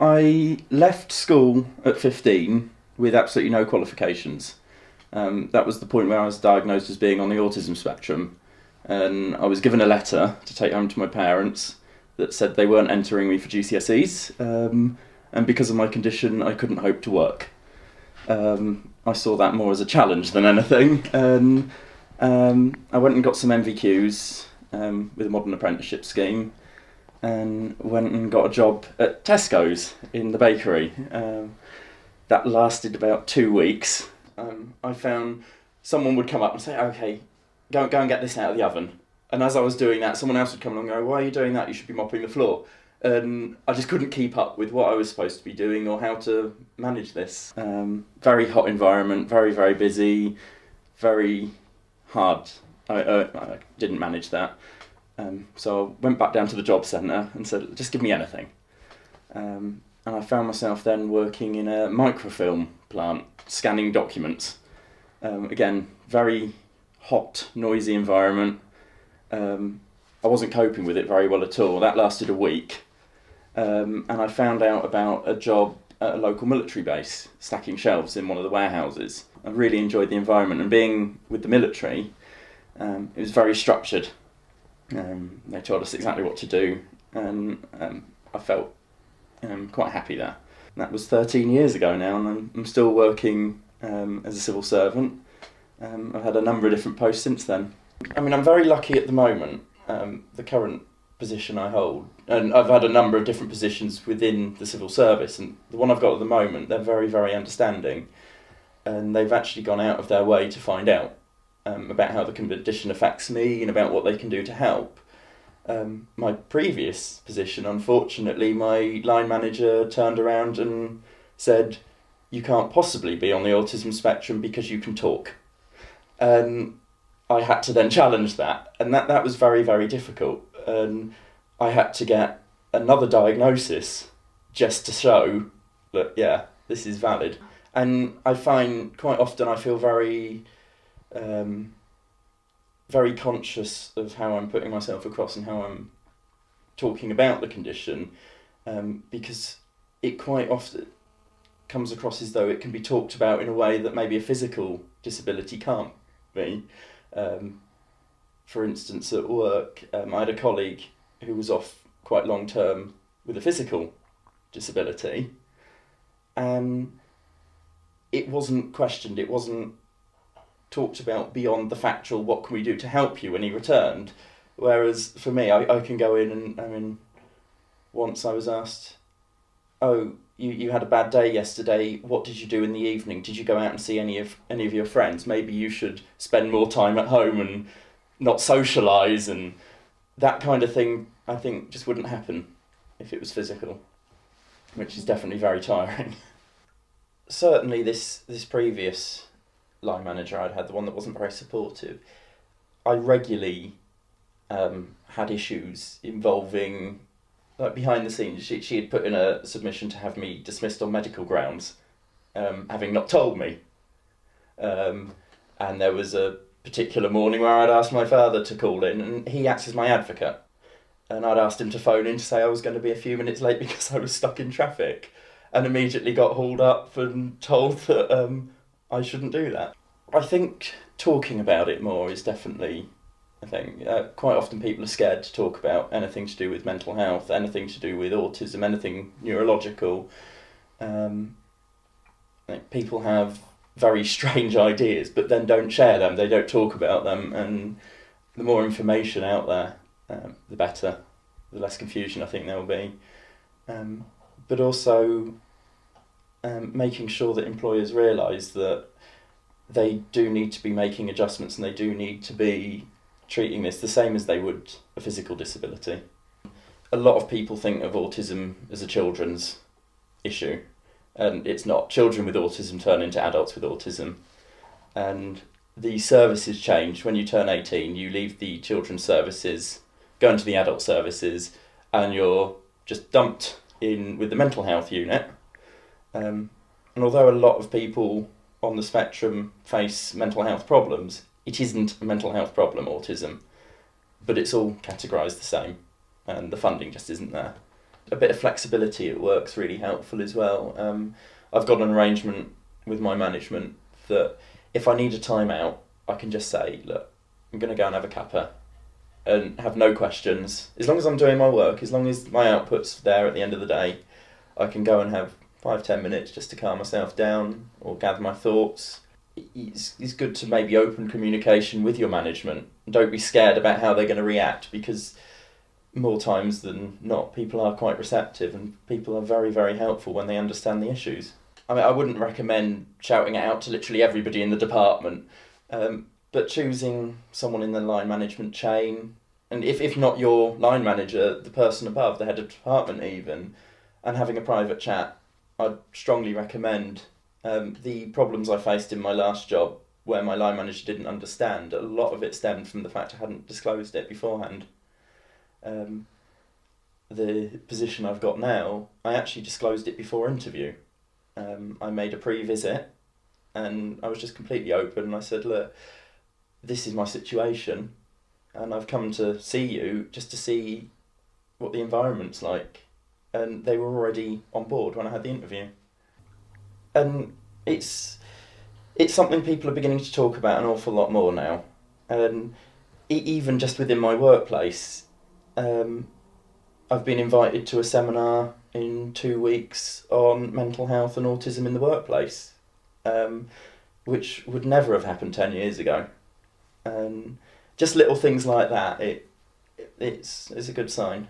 I left school at 15 with absolutely no qualifications. That was the point where I was diagnosed as being on the autism spectrum, and I was given a letter to take home to my parents that said they weren't entering me for GCSEs, and because of my condition I couldn't hope to work. I saw that more as a challenge than anything, and I went and got some MVQs with a modern apprenticeship scheme, and went and got a job at Tesco's in the bakery. That lasted about 2 weeks. I found someone would come up and say, "Okay, go and get this out of the oven." And as I was doing that, someone else would come along and go, "Why are you doing that? You should be mopping the floor." And I just couldn't keep up with what I was supposed to be doing or how to manage this. Very hot environment, very, very busy, very hard. I didn't manage that. So I went back down to the job centre and said, "Just give me anything." And I found myself then working in a microfilm plant, scanning documents. Again, very hot, noisy environment. I wasn't coping with it very well at all. That lasted a week. And I found out about a job at a local military base, stacking shelves in one of the warehouses. I really enjoyed the environment, and being with the military, it was very structured. They told us exactly what to do, and I felt quite happy there. And that was 13 years ago now, and I'm still working as a civil servant. I've had a number of different posts since then. I mean, I'm very lucky at the moment, the current position I hold, and I've had a number of different positions within the civil service, and the one I've got at the moment, they're very, very understanding, and they've actually gone out of their way to find out about how the condition affects me and about what they can do to help. My previous position, unfortunately, my line manager turned around and said, "You can't possibly be on the autism spectrum because you can talk." And I had to then challenge that, and that was very, very difficult. And I had to get another diagnosis just to show that, yeah, this is valid. And I find quite often I feel very very conscious of how I'm putting myself across and how I'm talking about the condition, because it quite often comes across as though it can be talked about in a way that maybe a physical disability can't be. For instance, at work, I had a colleague who was off quite long term with a physical disability, and it wasn't questioned, it wasn't talked about beyond the factual, what can we do to help you, when he returned. Whereas for me, I can go in and, I mean, once I was asked, "Oh, you had a bad day yesterday, what did you do in the evening? Did you go out and see any of your friends? Maybe you should spend more time at home and not socialise," and that kind of thing, I think, just wouldn't happen if it was physical, which is definitely very tiring. Certainly this previous line manager I'd had, the one that wasn't very supportive, I regularly had issues involving, like, behind the scenes. She had put in a submission to have me dismissed on medical grounds, having not told me. And there was a particular morning where I'd asked my father to call in, and he acts as my advocate. And I'd asked him to phone in to say I was going to be a few minutes late because I was stuck in traffic, and immediately got hauled up and told that I shouldn't do that. I think talking about it more is definitely a thing. Quite often people are scared to talk about anything to do with mental health, anything to do with autism, anything neurological. Like, people have very strange ideas, but then don't share them, they don't talk about them, and the more information out there, the better, the less confusion I think there will be. But also making sure that employers realise that they do need to be making adjustments, and they do need to be treating this the same as they would a physical disability. A lot of people think of autism as a children's issue, and it's not. Children with autism turn into adults with autism, and the services change. When you turn 18, you leave the children's services, go into the adult services, and you're just dumped in with the mental health unit. And although a lot of people on the spectrum face mental health problems, it isn't a mental health problem, autism, but it's all categorised the same, and the funding just isn't there. A bit of flexibility at work's really helpful as well. I've got an arrangement with my management that if I need a timeout, I can just say, look, I'm going to go and have a cuppa and have no questions. As long as I'm doing my work, as long as my output's there at the end of the day, I can go and have 5-10 minutes just to calm myself down or gather my thoughts. It's good to maybe open communication with your management. Don't be scared about how they're going to react, because more times than not, people are quite receptive and people are very, very helpful when they understand the issues. I mean, I wouldn't recommend shouting it out to literally everybody in the department, but choosing someone in the line management chain, and if not your line manager, the person above, the head of department even, and having a private chat, I'd strongly recommend. The problems I faced in my last job where my line manager didn't understand, a lot of it stemmed from the fact I hadn't disclosed it beforehand. The position I've got now, I actually disclosed it before interview. I made a pre-visit and I was just completely open, and I said, look, this is my situation and I've come to see you just to see what the environment's like. And they were already on board when I had the interview. And it's something people are beginning to talk about an awful lot more now. And even just within my workplace, I've been invited to a seminar in 2 weeks on mental health and autism in the workplace, which would never have happened 10 years ago. And just little things like that, it's a good sign.